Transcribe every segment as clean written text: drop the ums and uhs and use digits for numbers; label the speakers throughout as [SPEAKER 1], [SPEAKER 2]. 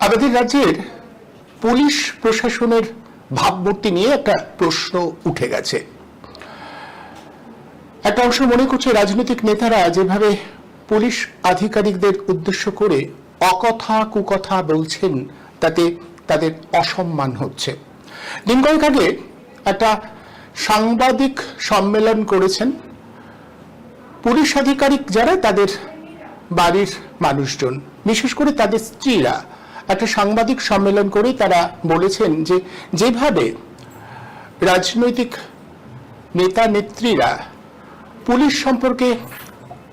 [SPEAKER 1] আমাদের রাজ্যের পুলিশ প্রশাসনের ভাবমূর্তি নিয়ে একটা প্রশ্ন উঠে গেছে। একটা অংশ মনে করছে রাজনৈতিক নেতারা যেভাবে পুলিশ আধিকারিকদের উদ্দেশ্য করে অকথা কুকথা বলছেন তাতে তাদের অসম্মান হচ্ছে। দিন কয়েক আগে একটা সাংবাদিক সম্মেলন করেছেন পুলিশ আধিকারিক যারা, তাদের বাড়ির মানুষজন, বিশেষ করে তাদের স্ত্রীরা একটা সাংবাদিক সম্মেলন করে তারা বলেছেন যে যেভাবে রাজনৈতিক নেতা নেত্রীরা পুলিশ সম্পর্কে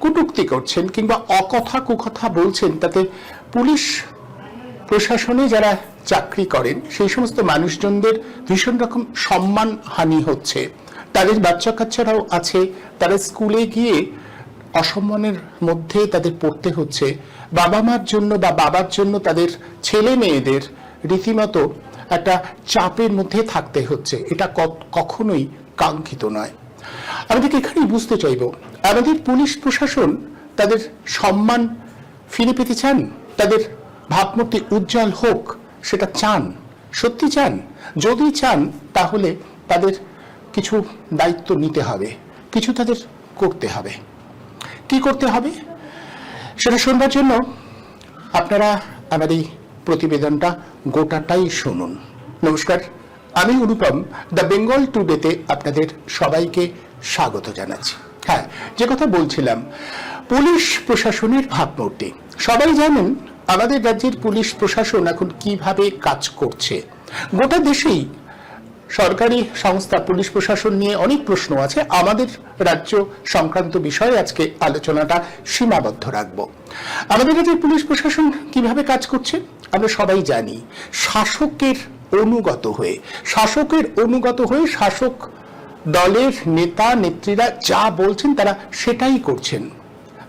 [SPEAKER 1] কটূক্তি করছেন কিংবা অকথা কুকথা বলছেন তাতে পুলিশ প্রশাসনে যারা চাকরি করেন সেই সমস্ত মানুষজনদের ভীষণ রকম সম্মান হানি হচ্ছে। তাদের বাচ্চা কাচ্চারাও আছে, তারা স্কুলে গিয়ে অসম্মানের মধ্যে তাদের পড়তে হচ্ছে। বাবা মার জন্য বা বাবার জন্য তাদের ছেলে মেয়েদের রীতিমতো একটা চাপের মধ্যে থাকতে হচ্ছে। এটা কখনোই কাঙ্ক্ষিত নয়। আমাদেরকে এখানেই বুঝতে চাইব, আমাদের পুলিশ প্রশাসন তাদের সম্মান ফিরে পেতে চান, তাদের ভাবমূর্তি উজ্জ্বল হোক, সেটা চান, সত্যি চান? যদি চান তাহলে তাদের কিছু দায়িত্ব নিতে হবে, কিছু তাদের করতে হবে। কি করতে হবে সেটা শুনবার জন্য আপনারা আমার এই প্রতিবেদনটা গোটাটাই শুনুন। নমস্কার, আমি অনুপম, দ্য বেঙ্গল টুডেতে আপনাদের সবাইকে স্বাগত জানাচ্ছি। হ্যাঁ, যে কথা বলছিলাম, পুলিশ প্রশাসনের ভাবমূর্তি। সবাই জানেন আমাদের রাজ্যের পুলিশ প্রশাসন এখন কিভাবে কাজ করছে। গোটা দেশেই সরকারি সংস্থা পুলিশ প্রশাসন নিয়ে অনেক প্রশ্ন আছে। আমাদের রাজ্য সংক্রান্ত বিষয়ে আজকে আলোচনাটা সীমাবদ্ধ রাখব। আমাদের রাজ্যের পুলিশ প্রশাসন কিভাবে কাজ করছে আমরা সবাই জানি। শাসকের অনুগত হয়ে শাসক দলের নেতা নেত্রীরা যা বলছেন তারা সেটাই করছেন।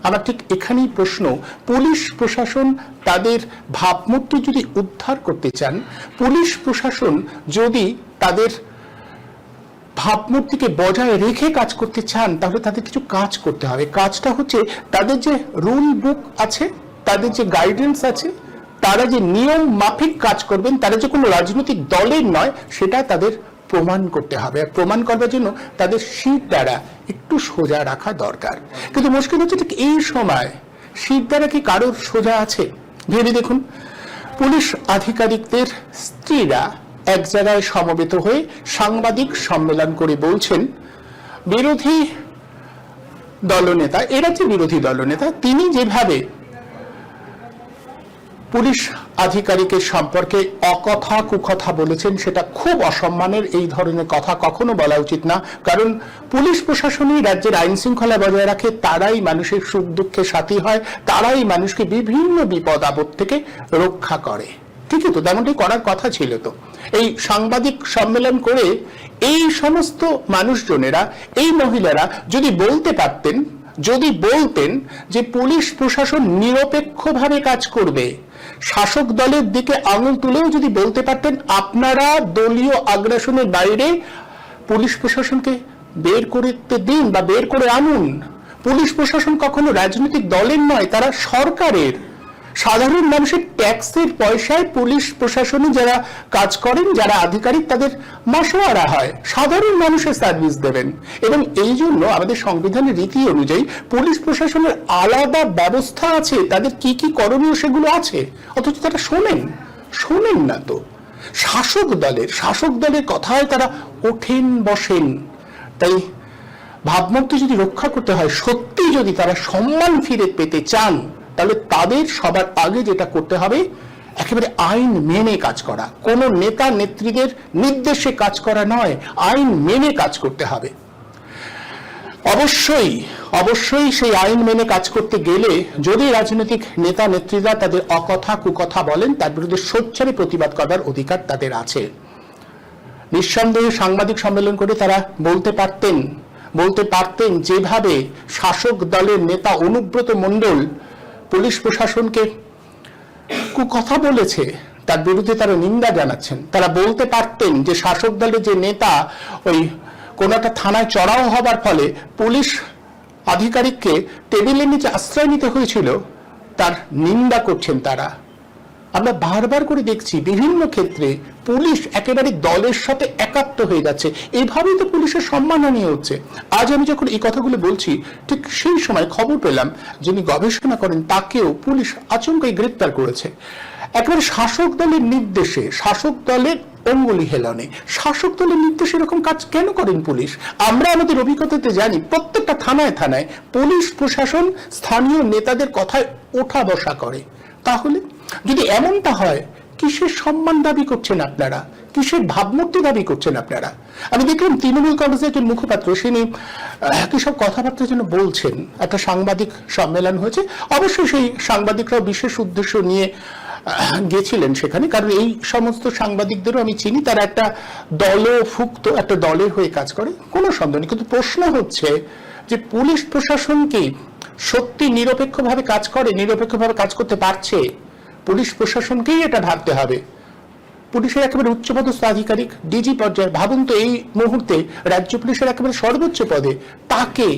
[SPEAKER 1] আমার ঠিক এখানেই প্রশ্ন, পুলিশ প্রশাসন তাদের ভাবমূর্তি যদি উদ্ধার করতে চান, পুলিশ প্রশাসন যদি তাদের ভাবমূর্তিকে বজায় রেখে কাজ করতে চান, তাহলে তাদের কিছু কাজ করতে হবে। কাজটা হচ্ছে তাদের যে রুল বুক আছে, তাদের যে গাইডেন্স আছে, তারা যে নিয়ম মাফিক কাজ করবেন, তারা যে কোনো রাজনৈতিক দলের নয়, সেটা তাদের প্রমাণ করতে হবে। আর প্রমাণ করবার জন্য তাদের শির দ্বারা একটু সোজা রাখা দরকার। কিন্তু মুশকিল হচ্ছে ঠিক এই সময় শির দ্বারা কি কারোর সোজা আছে? ভেবে দেখুন, পুলিশ আধিকারিকদের স্ত্রীরা এক জায়গায় সমবেত হয়ে সাংবাদিক সম্মেলন করে বলছেন বিরোধী দলনেতা, এরা যে বিরোধী দলনেতা, তিনি যেভাবে পুলিশ আধিকারিকের সম্পর্কে অকথা কুকথা বলেছেন সেটা খুব অসম্মানের। এই ধরনের কথা কখনো বলা উচিত না, কারণ পুলিশ প্রশাসনই রাজ্যের আইন শৃঙ্খলা বজায় রাখে, তারাই মানুষের সুখ দুঃখে সাথী হয়, তারাই মানুষকে বিভিন্ন বিপদ আপদ থেকে রক্ষা করে। ঠিকই তো, তেমনটাই করার কথা ছিল। তো এই সাংবাদিক সম্মেলন করে এই সমস্ত মানুষজনেরা, এই মহিলারা যদি বলতেন যে পুলিশ প্রশাসন নিরপেক্ষভাবে কাজ করবে, শাসক দলের দিকে আঙুল তুলেও যদি বলতে পারতেন আপনারা দলীয় আগ্রাসনের বাইরে পুলিশ প্রশাসনকে বের করতে দিন বা বের করে আনুন। পুলিশ প্রশাসন কখনো রাজনৈতিক দলের নয়, তারা সরকারের, সাধারণ মানুষের ট্যাক্সের পয়সায় পুলিশ প্রশাসনে যারা কাজ করেন, যারা আধিকারিক, তাদের মাসোয়ারা হয়, সাধারণ মানুষের সার্ভিস দেবেন। এবং এই জন্য আমাদের সংবিধানের রীতি অনুযায়ী পুলিশ প্রশাসনের আলাদা ব্যবস্থা আছে, তাদের কি কি করণীয় সেগুলো আছে, অথচ তারা শোনেন না। তো শাসক দলের কথায় তারা ওঠেন বসেন। তাই ভাবমূর্তি যদি রক্ষা করতে হয়, সত্যি যদি তারা সম্মান ফিরে পেতে চান, তাহলে তাদের সবার আগে যেটা করতে হবে একেবারে আইন মেনে কাজ করা, কোন নেতা নেত্রীদের নির্দেশে কাজ করা নয়, আইন মেনে কাজ করতে হবে। অবশ্যই সেই আইন মেনে কাজ করতে গেলে যদি রাজনৈতিক নেতা নেত্রীরা তাদের অকথা কুকথা বলেন, তার বিরুদ্ধে সোচ্চারে প্রতিবাদ করার অধিকার তাদের আছে। নিঃসন্দেহে সাংবাদিক সম্মেলন করে তারা বলতে পারতেন যেভাবে শাসক দলের নেতা অনুব্রত মণ্ডল পুলিশ প্রশাসনকে কুকথা বলেছে, তার বিরুদ্ধে তারা নিন্দা জানাচ্ছেন। তারা বলতে পারতেন যে শাসক দলের যে নেতা ওই কোন একটা থানায় চড়াও হবার ফলে পুলিশ আধিকারিককে টেবিলের নিচে আশ্রয় নিতে হয়েছিল, তার নিন্দা করছেন তারা। আমরা বারবার করে দেখছি বিভিন্ন ক্ষেত্রে পুলিশ একেবারে দলের সাথে একাত্ম হয়ে যাচ্ছে। এইভাবেই তো পুলিশের সম্মানহানি হচ্ছে। আজ আমি যখন এই কথাগুলো বলছি, ঠিক সেই সময় খবর পেলাম যিনি গবেষণা করেন তাকেও পুলিশ আচমকাই গ্রেপ্তার করেছে। একেবারে শাসক দলের নির্দেশে, শাসক দলের অঙ্গুলি হেলনে, শাসক দলের নির্দেশে এরকম কাজ কেন করেন পুলিশ? আমরা আমাদের অভিজ্ঞতাতে জানি প্রত্যেকটা থানায় থানায় পুলিশ প্রশাসন স্থানীয় নেতাদের কথায় ওঠা বসা করে। তাহলে যদি এমনটা হয়, কিসের সম্মান দাবি করছেন আপনারা? কিসের ভাবমূর্তি দাবি করছেন আপনারা? আমি দেখলাম তৃণমূল কংগ্রেসের একজন মুখপাত্র তিনি কিসব কথাবার্তার জন্য বলছেন। একটা সাংবাদিক সম্মেলন হয়েছে, অবশ্যই সেই সাংবাদিকরাও বিশেষ উদ্দেশ্য নিয়ে গেছিলেন সেখানে, কারণ এই সমস্ত সাংবাদিকদেরও আমি চিনি, তারা একটা দলভুক্ত, একটা দলের হয়ে কাজ করে, কোনো সন্দেহ নেই। কিন্তু প্রশ্ন হচ্ছে যে পুলিশ প্রশাসন কি সত্যি নিরপেক্ষভাবে কাজ করে, নিরপেক্ষভাবে কাজ করতে পারছে? পুলিশ প্রশাসনকেই এটা ভাবতে হবে। পুলিশের একেবারে উচ্চপদস্থ আধিকারিক ডিজি পর্যায়ে, ভাবুন তো এই মুহূর্তে রাজ্য পুলিশের একেবারে সর্বোচ্চ পদে তাকে,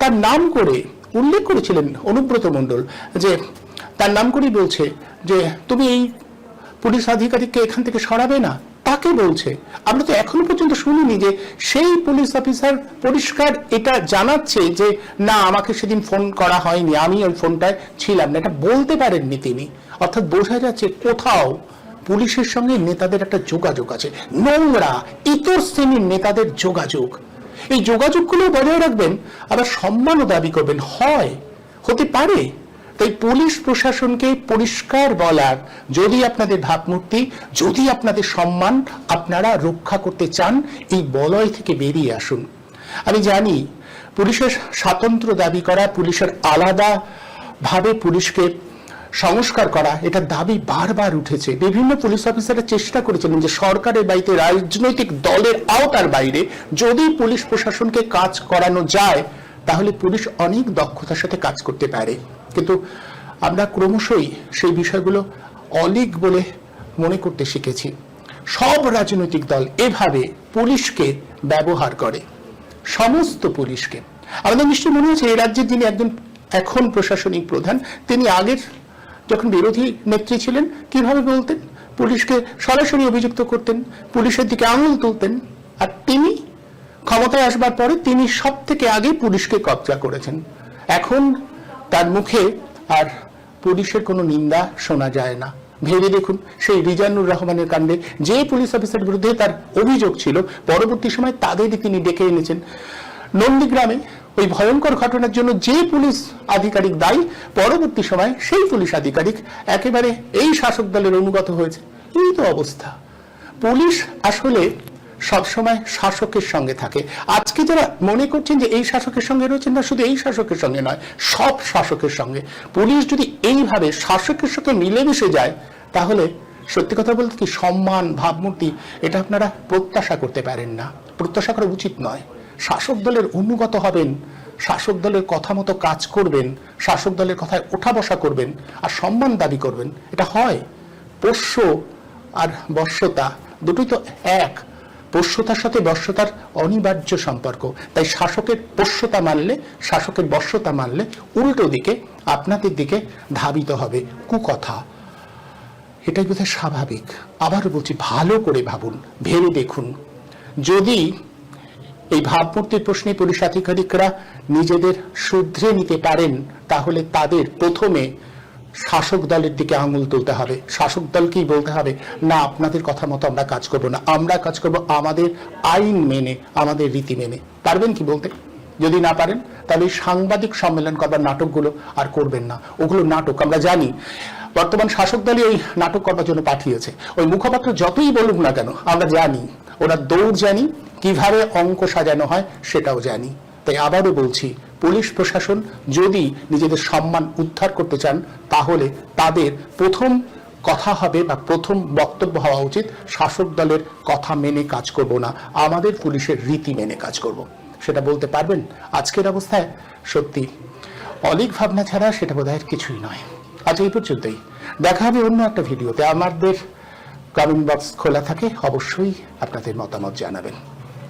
[SPEAKER 1] তার নাম করে উল্লেখ করেছিলেন অনুব্রত মণ্ডল, যে তার নাম করেই বলছে যে তুমি এই পুলিশ আধিকারিককে এখান থেকে সরাবে না, তাকে বলছে। আমরা তো এখনো পর্যন্ত শুনিনি যে সেই পুলিশ অফিসার পরিষ্কার এটা জানাচ্ছে যে না, আমাকে সেদিন ফোন করা হয়নি, আমি ওই ফোনটায় ছিলাম না, এটা বলতে পারেননি তিনি। অর্থাৎ বোঝা যাচ্ছে কোথাও পুলিশের সঙ্গে নেতাদের একটা যোগাযোগ আছে, নোংরা ইতর শ্রেণীর নেতাদের যোগাযোগ। এই যোগাযোগগুলো বজায় রাখবেন, আবার সম্মানও দাবি করবেন, হয় হতে পারে। তাই পুলিশ প্রশাসনকে পরিষ্কার বলার, যদি আপনাদের ভাবমূর্তি, যদি আপনাদের সম্মান আপনারা রক্ষা করতে চান, এই বলয় থেকে বেরিয়ে আসুন। আমি জানি পুলিশের স্বাতন্ত্র্য দাবি করা, পুলিশের আলাদা ভাবে পুলিশকে সংস্কার করা, এটা দাবি বারবার উঠেছে। বিভিন্ন পুলিশ অফিসাররা চেষ্টা করেছিলেন যে সরকারের বাইরে, রাজনৈতিক দলের আওতার বাইরে যদি পুলিশ প্রশাসনকে কাজ করানো যায়, তাহলে পুলিশ অনেক দক্ষতার সাথে কাজ করতে পারে। কিন্তু আমরা ক্রমশই সেই বিষয়গুলো অলীক বলে মনে করতে শিখেছি। সব রাজনৈতিক দল এভাবে পুলিশকে ব্যবহার করে, সমস্ত পুলিশকে। আমাদের নিশ্চয়ই মনে হচ্ছে এই রাজ্যের যিনি একজন এখন প্রশাসনিক প্রধান, তিনি আগের যখন বিরোধী নেত্রী ছিলেন কিভাবে বলতেন, পুলিশকে সরাসরি অভিযুক্ত করতেন, পুলিশের দিকে আঙুল তুলতেন। আর তিনি ক্ষমতায় আসবার পরে তিনি সব থেকে আগে পুলিশকে কবজা করেছেন। এখন তার মুখে আর পুলিশের কোনো নিন্দা শোনা যায় না। ভেবে দেখুন, সেই রিজানুর রহমানের কাণ্ডে যে পুলিশ অফিসারের বিরুদ্ধে তার অভিযোগ ছিল, পরবর্তী সময় তাদেরই তিনি ডেকে এনেছেন। নন্দীগ্রামে ওই ভয়ঙ্কর ঘটনার জন্য যে পুলিশ আধিকারিক দায়ী, পরবর্তী সময় সেই পুলিশ আধিকারিক একেবারে এই শাসক দলের অনুগত হয়েছে। এই তো অবস্থা। পুলিশ আসলে সবসময় শাসকের সঙ্গে থাকে। আজকে যারা মনে করছেন যে এই শাসকের সঙ্গে রয়েছেন, না, শুধু এই শাসকের সঙ্গে নয়, সব শাসকের সঙ্গে। পুলিশ যদি এইভাবে শাসকের সাথে মিলেমিশে যায়, তাহলে সত্যি কথা বলতে কি সম্মান, ভাবমূর্তি, এটা আপনারা প্রত্যাশা করতে পারেন না, প্রত্যাশা করা উচিত নয়। শাসক দলের অনুগত হবেন, শাসক দলের কথা মতো কাজ করবেন, শাসক দলের কথায় ওঠা বসা করবেন, আর সম্মান দাবি করবেন। এটা হয়। পোষ্য আর বশ্যতা দুটোই তো এক। পোষ্যতার সাথে বশ্যতার অনিবার্য সম্পর্ক। তাই শাসকের পোষ্যতা মানলে, শাসকের বশ্যতা মানলে উল্টো দিকে আপনাদের দিকে ধাবিত হবে কুকথা। এটাই বোধহয় স্বাভাবিক। আবারও বলছি, ভালো করে ভাবুন, ভেবে দেখুন। যদি এই ভাবমূর্তির প্রশ্নে পুলিশ আধিকারিকরা নিজেদের শুধরে নিতে পারেন, তাহলে তাদের প্রথমে শাসক দলের দিকে আঙুল তুলতে হবে। শাসক দলকেই বলতে হবে, না, আপনাদের কথা মতো আমরা কাজ করব না, আমরা কাজ করব আমাদের আইন মেনে, আমাদের রীতি মেনে। পারবেন কি বলতে? যদি না পারেন, তাহলে সাংবাদিক সম্মেলন করবার নাটকগুলো আর করবেন না। ওগুলো নাটক। আমরা জানি বর্তমান শাসক দলই ওই নাটক করবার জন্য পাঠিয়েছে। ওই মুখপাত্র যতই বলুক না কেন, আমরা জানি ওরা দৌড় জানি, কিভাবে অঙ্ক সাজানো হয় সেটাও জানি। তাই আবারও বলছি, পুলিশ প্রশাসন যদি নিজেদের সম্মান উদ্ধার করতে চান, তাহলে তাদের প্রথম কথা হবে বা প্রথম বক্তব্য হওয়া উচিত, শাসক দলের কথা মেনে কাজ করব না, আমাদের পুলিশের রীতি মেনে কাজ করব। সেটা বলতে পারবেন? আজকের অবস্থায় সত্যি অলীক ভাবনা ছাড়া সেটা বোধহয় কিছুই নয়। আজ এই পর্যন্তই। দেখা হবে অন্য একটা ভিডিওতে। আমাদের কমেন্ট বক্স খোলা থাকে, অবশ্যই আপনাদের মতামত জানাবেন।